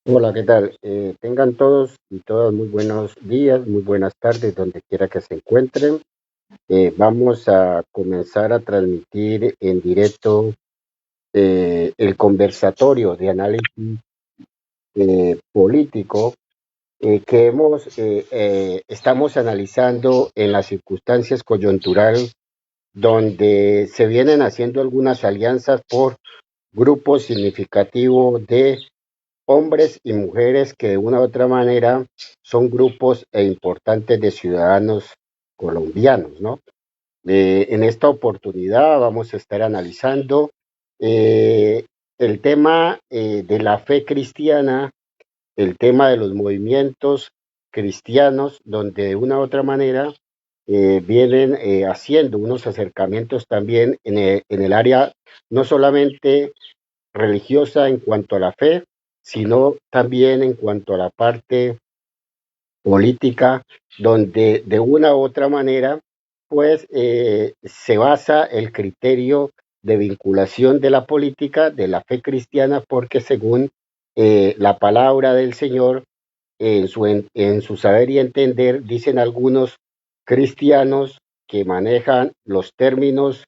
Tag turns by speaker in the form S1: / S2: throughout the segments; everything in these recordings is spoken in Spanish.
S1: Hola, ¿qué tal? Tengan todos y todas muy buenos días, muy buenas tardes, donde quiera que se encuentren. Vamos a comenzar a transmitir en directo el conversatorio de análisis político que estamos analizando en las circunstancias coyunturales donde se vienen haciendo algunas alianzas por grupos significativos de hombres y mujeres que de una u otra manera son grupos importantes de ciudadanos colombianos, ¿no? En esta oportunidad vamos a estar analizando eh, el tema de la fe cristiana, el tema de los movimientos cristianos, donde de una u otra manera vienen haciendo unos acercamientos también en el área no solamente religiosa en cuanto a la fe, sino también en cuanto a la parte política, donde de una u otra manera, pues se basa el criterio de vinculación de la política, de la fe cristiana, porque según la palabra del Señor, en su saber y entender, dicen algunos cristianos que manejan los términos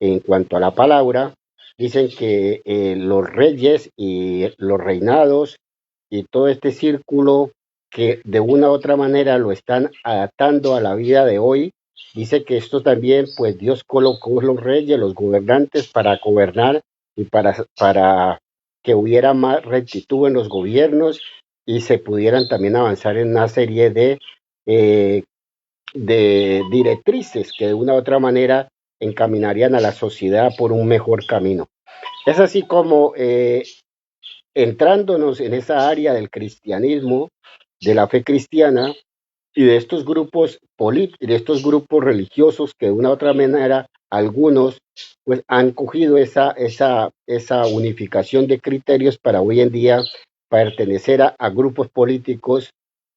S1: en cuanto a la palabra, dicen que los reyes y los reinados y todo este círculo que de una u otra manera lo están adaptando a la vida de hoy, dice que esto también, pues Dios colocó los reyes, los gobernantes para gobernar y para que hubiera más rectitud en los gobiernos y se pudieran también avanzar en una serie eh, de directrices que de una u otra manera encaminarían a la sociedad por un mejor camino. Es así como entrándonos en esa área del cristianismo, de la fe cristiana y de estos grupos de estos grupos religiosos que de una u otra manera algunos pues han cogido esa unificación de criterios para hoy en día pertenecer a grupos políticos,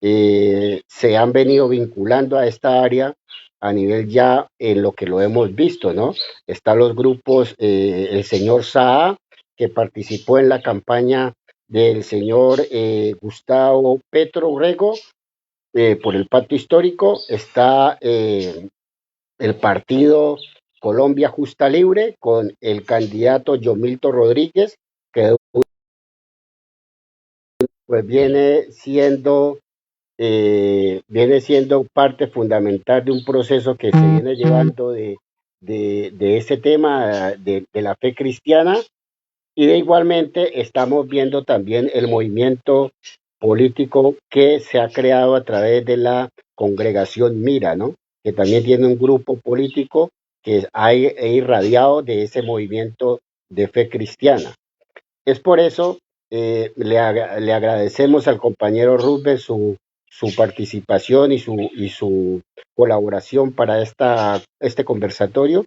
S1: se han venido vinculando a esta área a nivel ya en lo que lo hemos visto, ¿no? Están los grupos, el señor Saa, que participó en la campaña del señor Gustavo Petro Rego por el pacto histórico, está el partido Colombia Justa Libre con el candidato Yomilto Rodríguez, que pues viene siendo parte fundamental de un proceso que se viene llevando de ese tema de la fe cristiana y de igualmente estamos viendo también el movimiento político que se ha creado a través de la congregación Mira, ¿no? Que también tiene un grupo político que ha irradiado de ese movimiento de fe cristiana. Es por eso le agradecemos al compañero Rubén su participación y su colaboración para este conversatorio.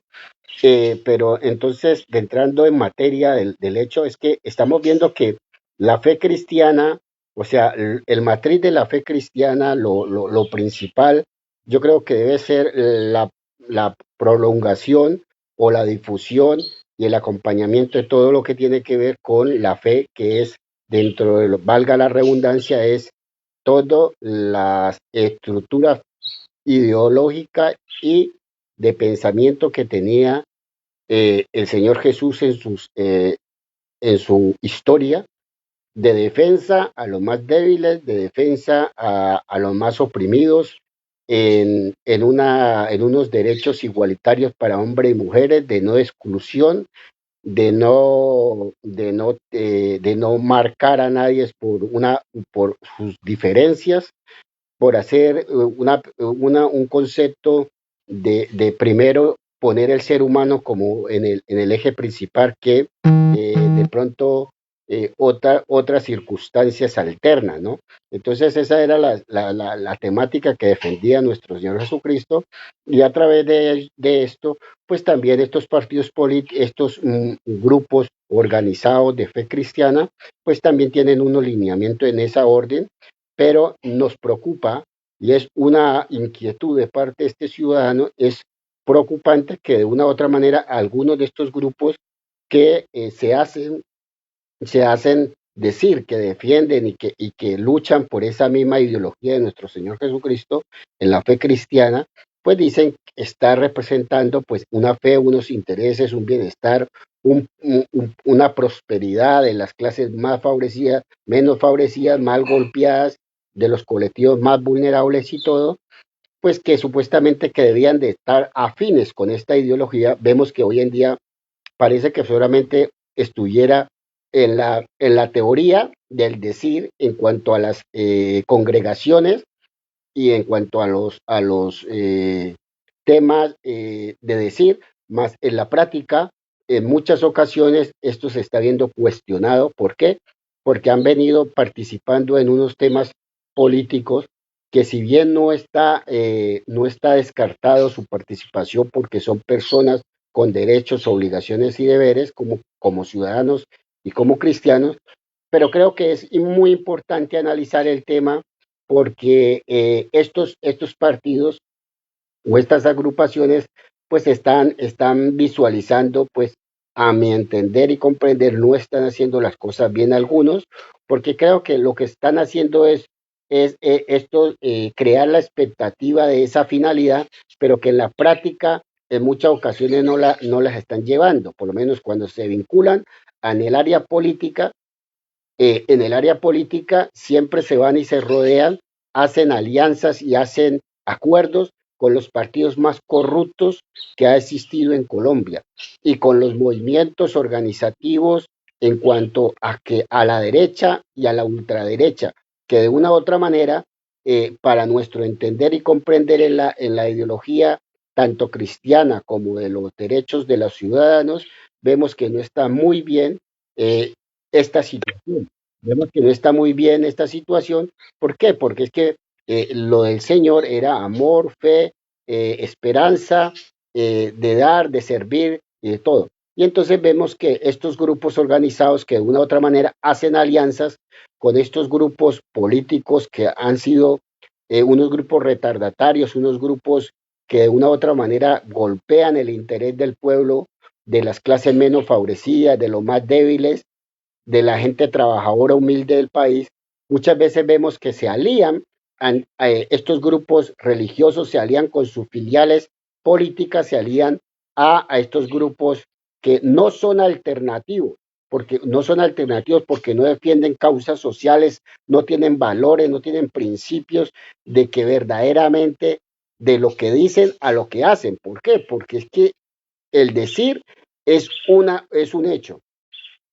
S1: Pero entonces, entrando en materia del hecho, es que estamos viendo que la fe cristiana, o sea, el matriz de la fe cristiana, lo principal, yo creo que debe ser la prolongación o la difusión y el acompañamiento de todo lo que tiene que ver con la fe, que es dentro de valga la redundancia, es todas las estructuras ideológicas y de pensamiento que tenía el Señor Jesús en su historia de defensa a los más débiles, de defensa a los más oprimidos, en unos derechos igualitarios para hombres y mujeres, de no exclusión, de no marcar a nadie por sus diferencias, por hacer un concepto de primero poner el ser humano como en el eje principal que de pronto otras circunstancias alternas, ¿no? Entonces esa era la temática que defendía nuestro Señor Jesucristo y a través de esto, pues también estos partidos políticos, estos grupos organizados de fe cristiana, pues también tienen un lineamiento en esa orden, pero nos preocupa y es una inquietud de parte de este ciudadano, es preocupante que de una u otra manera algunos de estos grupos que se hacen decir que defienden y que luchan por esa misma ideología de nuestro Señor Jesucristo en la fe cristiana, pues dicen está representando pues una fe, unos intereses, un bienestar, una prosperidad de las clases más favorecidas, menos favorecidas, más golpeadas, de los colectivos más vulnerables y todo, pues que supuestamente que debían de estar afines con esta ideología. Vemos que hoy en día parece que solamente estuviera en la teoría del decir en cuanto a las congregaciones y en cuanto a los temas de decir, más en la práctica, en muchas ocasiones esto se está viendo cuestionado. ¿Por qué? Porque han venido participando en unos temas políticos que si bien no está descartado su participación porque son personas con derechos, obligaciones y deberes como ciudadanos y como cristianos, pero creo que es muy importante analizar el tema porque estos partidos o estas agrupaciones pues están visualizando, pues a mi entender y comprender, no están haciendo las cosas bien algunos, porque creo que lo que están haciendo es crear la expectativa de esa finalidad, pero que en la práctica en muchas ocasiones no las están llevando, por lo menos cuando se vinculan en el área política. En el área política siempre se van y se rodean, hacen alianzas y hacen acuerdos con los partidos más corruptos que ha existido en Colombia y con los movimientos organizativos en cuanto a la derecha y a la ultraderecha, que de una u otra manera, para nuestro entender y comprender en la ideología tanto cristiana como de los derechos de los ciudadanos, vemos que no está muy bien eh, esta situación. Vemos que no está muy bien esta situación. ¿Por qué? Porque es que lo del Señor era amor, fe, esperanza, de dar, de servir y de todo. Y entonces vemos que estos grupos organizados que de una u otra manera hacen alianzas con estos grupos políticos que han sido unos grupos retardatarios, unos grupos que de una u otra manera golpean el interés del pueblo, de las clases menos favorecidas, de los más débiles, de la gente trabajadora humilde del país. Muchas veces vemos que se alían, estos grupos religiosos se alían con sus filiales políticas, se alían a estos grupos que no son alternativos, porque no defienden causas sociales, no tienen valores, no tienen principios de que verdaderamente de lo que dicen a lo que hacen. ¿Por qué? Porque es que el decir es un hecho,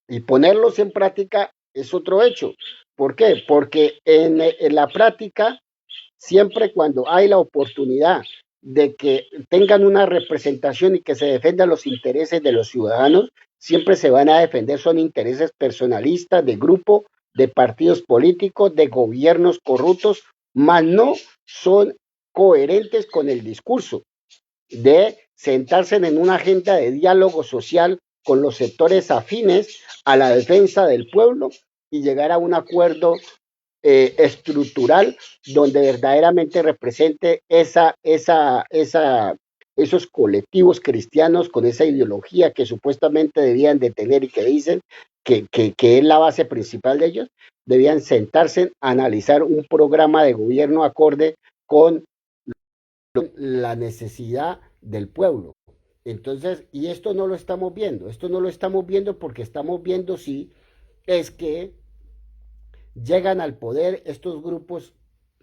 S1: y ponerlos en práctica es otro hecho. ¿Por qué? Porque en la práctica, siempre cuando hay la oportunidad de que tengan una representación y que se defendan los intereses de los ciudadanos, siempre se van a defender, son intereses personalistas, de grupo, de partidos políticos, de gobiernos corruptos, mas no son coherentes con el discurso de sentarse en una agenda de diálogo social con los sectores afines a la defensa del pueblo y llegar a un acuerdo estructural donde verdaderamente represente esos colectivos cristianos con esa ideología que supuestamente debían de tener y que dicen que es la base principal de ellos. Debían sentarse a analizar un programa de gobierno acorde con la necesidad del pueblo. Entonces, y esto no lo estamos viendo porque estamos viendo si es que llegan al poder estos grupos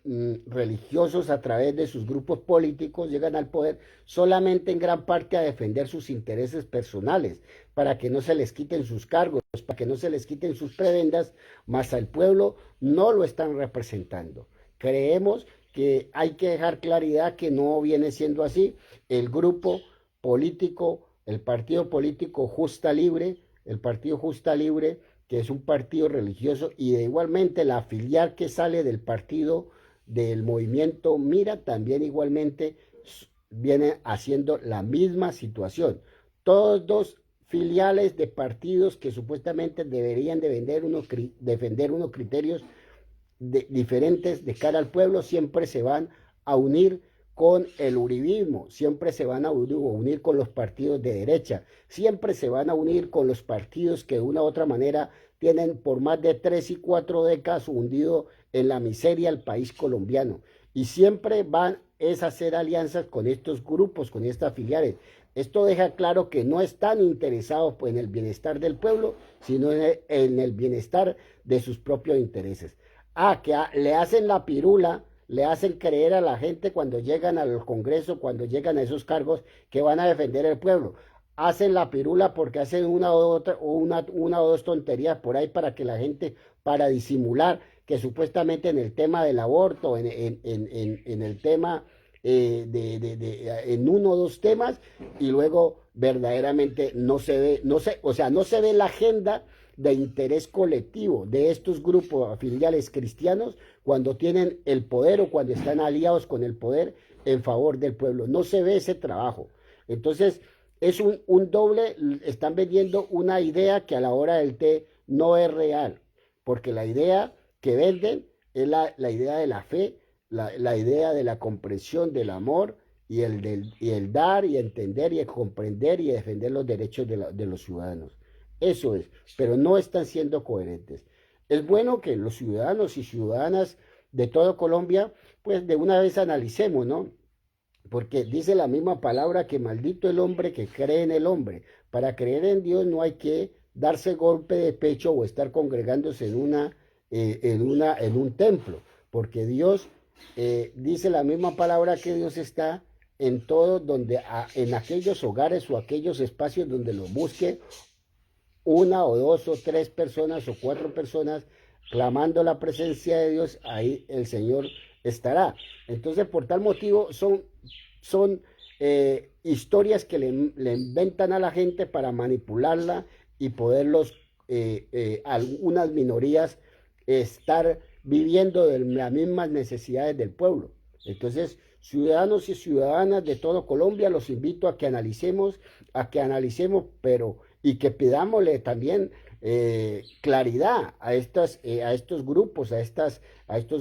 S1: religiosos a través de sus grupos políticos, llegan al poder solamente en gran parte a defender sus intereses personales, para que no se les quiten sus cargos, para que no se les quiten sus prebendas, más al pueblo no lo están representando. Creemos que hay que dejar claridad que no viene siendo así. El grupo político, el partido político Justa Libre, el partido Justa Libre, que es un partido religioso, y de igualmente la filial que sale del partido del movimiento Mira también igualmente viene haciendo la misma situación. Todos dos filiales de partidos que supuestamente deberían de defender unos criterios diferentes de cara al pueblo, siempre se van a unir con el uribismo, siempre se van a unir con los partidos de derecha, siempre se van a unir con los partidos que de una u otra manera tienen por más de 3 y 4 décadas hundido en la miseria el país colombiano. Y siempre van es a hacer alianzas con estos grupos, con estas filiales. Esto deja claro que no están interesados pues, en el bienestar del pueblo, sino en el bienestar de sus propios intereses. Le hacen la pirula, le hacen creer a la gente cuando llegan al Congreso, cuando llegan a esos cargos, que van a defender el pueblo. Hacen la pirula porque hacen una o dos tonterías por ahí para que la gente, para disimular que supuestamente en el tema del aborto, en el tema en uno o dos temas, y luego verdaderamente no se ve, o sea, no se ve la agenda de interés colectivo de estos grupos filiales cristianos cuando tienen el poder o cuando están aliados con el poder en favor del pueblo. No se ve ese trabajo. Entonces, es un doble, están vendiendo una idea que a la hora del té no es real, porque la idea que venden es la idea de la fe, la idea de la comprensión del amor y el dar y entender y comprender y defender los derechos de los ciudadanos. Eso es, pero no están siendo coherentes. Es bueno que los ciudadanos y ciudadanas de toda Colombia, pues de una vez analicemos, ¿no? Porque dice la misma palabra que maldito el hombre que cree en el hombre. Para creer en Dios no hay que darse golpe de pecho o estar congregándose en un templo, porque Dios dice la misma palabra que Dios está en todo en aquellos hogares o aquellos espacios donde lo busque una o dos o tres personas o cuatro personas clamando la presencia de Dios, ahí el Señor estará. Entonces, por tal motivo, son historias que le inventan a la gente para manipularla y poderlos, algunas minorías, estar viviendo de las mismas necesidades del pueblo. Entonces, ciudadanos y ciudadanas de todo Colombia, los invito a que analicemos, pero y que pidámosle también claridad a estos grupos, a estos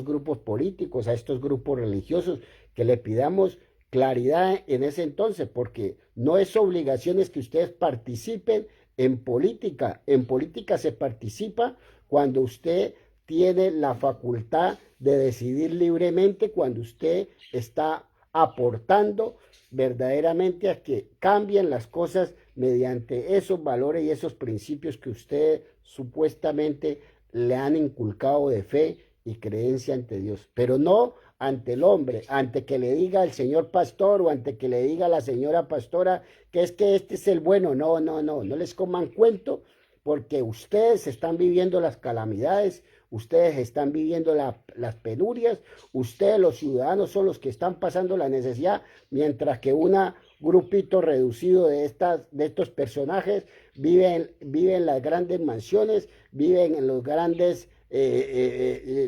S1: grupos políticos, a estos grupos religiosos, que le pidamos claridad en ese entonces, porque no es obligación es que ustedes participen en política. En política se participa cuando usted tiene la facultad de decidir libremente, cuando usted está aportando verdaderamente a que cambien las cosas mediante esos valores y esos principios que usted supuestamente le han inculcado de fe y creencia ante Dios, pero no ante el hombre, ante que le diga el señor pastor o ante que le diga la señora pastora que este es el bueno. No les coman cuento, porque ustedes están viviendo las calamidades, ustedes están viviendo las penurias, ustedes los ciudadanos son los que están pasando la necesidad, mientras que un grupito reducido de estos personajes viven en las grandes mansiones, viven en los grandes,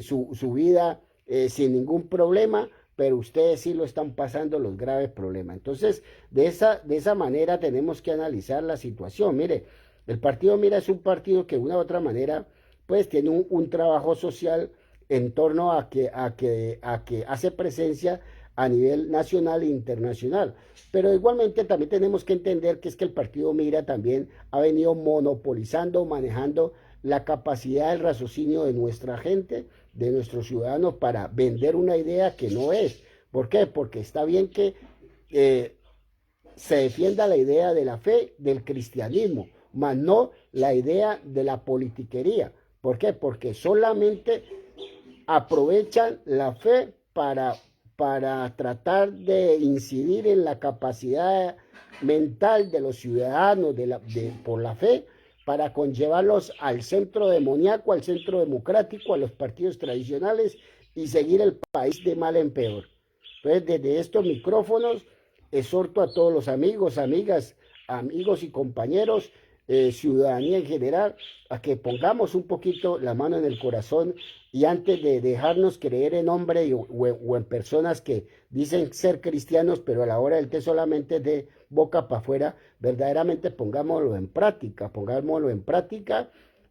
S1: su vida sin ningún problema, pero ustedes sí lo están pasando los graves problemas. Entonces, de esa manera tenemos que analizar la situación. Mire, el partido Mira es un partido que de una u otra manera pues tiene un trabajo social en torno a que hace presencia a nivel nacional e internacional. Pero igualmente también tenemos que entender que es que el partido Mira también ha venido monopolizando, manejando la capacidad del raciocinio de nuestra gente, de nuestros ciudadanos, para vender una idea que no es. ¿Por qué? Porque está bien que se defienda la idea de la fe, del cristianismo, mas no la idea de la politiquería. ¿Por qué? Porque solamente aprovechan la fe para tratar de incidir en la capacidad mental de los ciudadanos por la fe, para conllevarlos al centro demoníaco, al centro democrático, a los partidos tradicionales y seguir el país de mal en peor. Entonces, desde estos micrófonos, exhorto a todos los amigos, amigas, amigos y compañeros, ciudadanía en general, a que pongamos un poquito la mano en el corazón y antes de dejarnos creer en hombre o en personas que dicen ser cristianos, pero a la hora del té solamente de boca para afuera, verdaderamente pongámoslo en práctica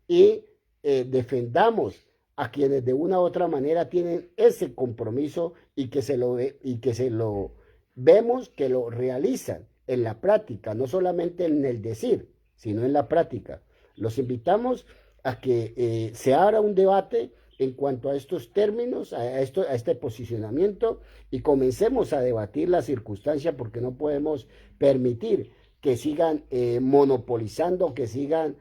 S1: y defendamos a quienes de una u otra manera tienen ese compromiso y que se lo vemos que lo realizan en la práctica, no solamente en el decir, sino en la práctica. Los invitamos se abra un debate en cuanto a estos términos, a este posicionamiento, y comencemos a debatir la circunstancia, porque no podemos permitir que sigan monopolizando, que sigan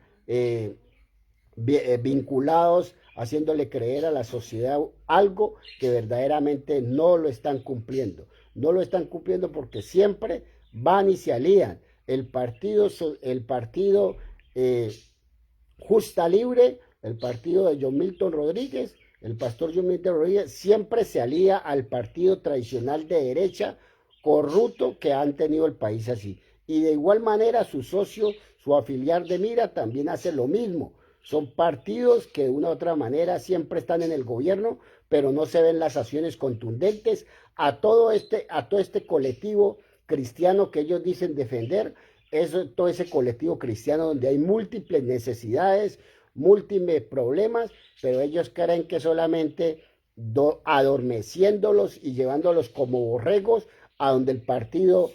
S1: vinculados, haciéndole creer a la sociedad algo que verdaderamente no lo están cumpliendo. No lo están cumpliendo porque siempre van y se alían. El partido Justa Libre, el partido de John Milton Rodríguez, el pastor John Milton Rodríguez, siempre se alía al partido tradicional de derecha corrupto que han tenido el país así. Y de igual manera su socio, su afiliar de mira, también hace lo mismo. Son partidos que de una u otra manera siempre están en el gobierno, pero no se ven las acciones contundentes a todo este colectivo cristiano que ellos dicen defender. Todo ese colectivo cristiano donde hay múltiples necesidades, múltiples problemas, pero ellos creen que solamente adormeciéndolos y llevándolos como borregos a donde el partido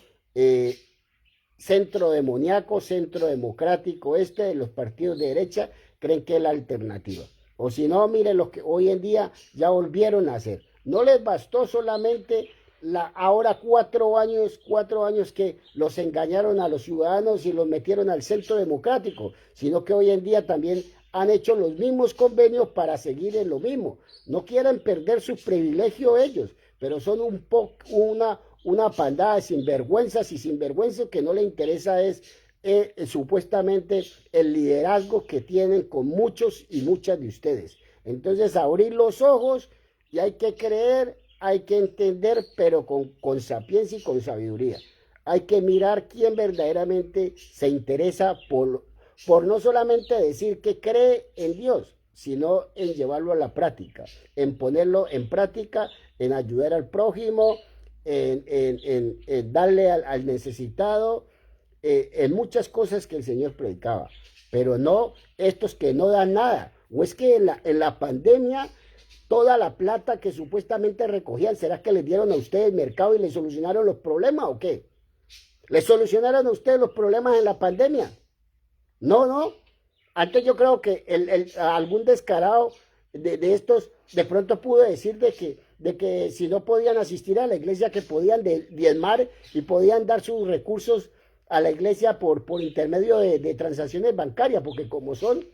S1: centro demoníaco, centro democrático, de los partidos de derecha, creen que es la alternativa. O si no, miren lo que hoy en día ya volvieron a hacer. No les bastó solamente ahora 4 años que los engañaron a los ciudadanos y los metieron al centro democrático, sino que hoy en día también han hecho los mismos convenios para seguir en lo mismo. No quieren perder su privilegio ellos, pero son una pandada de sinvergüenzas y sinvergüenzas que no le interesa es supuestamente el liderazgo que tienen con muchos y muchas de ustedes. Entonces, abrir los ojos, y hay que creer, hay que entender, pero con sapiencia y con sabiduría. Hay que mirar quién verdaderamente se interesa por no solamente decir que cree en Dios, sino en llevarlo a la práctica, en ponerlo en práctica, en ayudar al prójimo, en darle al necesitado, en muchas cosas que el Señor predicaba, pero no estos que no dan nada. O es que en la pandemia toda la plata que supuestamente recogían, ¿será que les dieron a ustedes el mercado y les solucionaron los problemas o qué? ¿Les solucionaron a ustedes los problemas en la pandemia? No, no. Antes yo creo que algún descarado de estos de pronto pudo decir de que si no podían asistir a la iglesia, que podían diezmar y podían dar sus recursos a la iglesia por intermedio de transacciones bancarias, porque como son,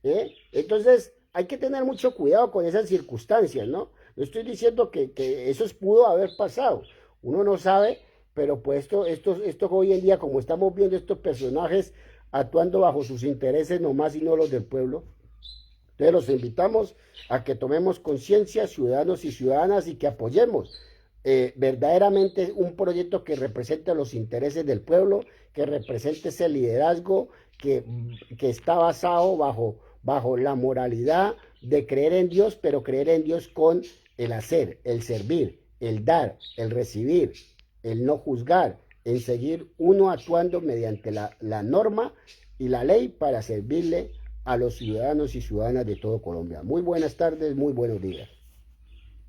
S1: entonces hay que tener mucho cuidado con esas circunstancias, ¿no? No estoy diciendo que eso pudo haber pasado, uno no sabe, pero pues esto hoy en día, como estamos viendo estos personajes actuando bajo sus intereses nomás y no los del pueblo, entonces los invitamos a que tomemos conciencia, ciudadanos y ciudadanas, y que apoyemos verdaderamente un proyecto que represente los intereses del pueblo, que represente ese liderazgo que está basado bajo la moralidad de creer en Dios, pero creer en Dios con el hacer, el servir, el dar, el recibir, el no juzgar, en seguir uno actuando mediante la norma y la ley para servirle a los ciudadanos y ciudadanas de todo Colombia. Muy buenas tardes, muy buenos días.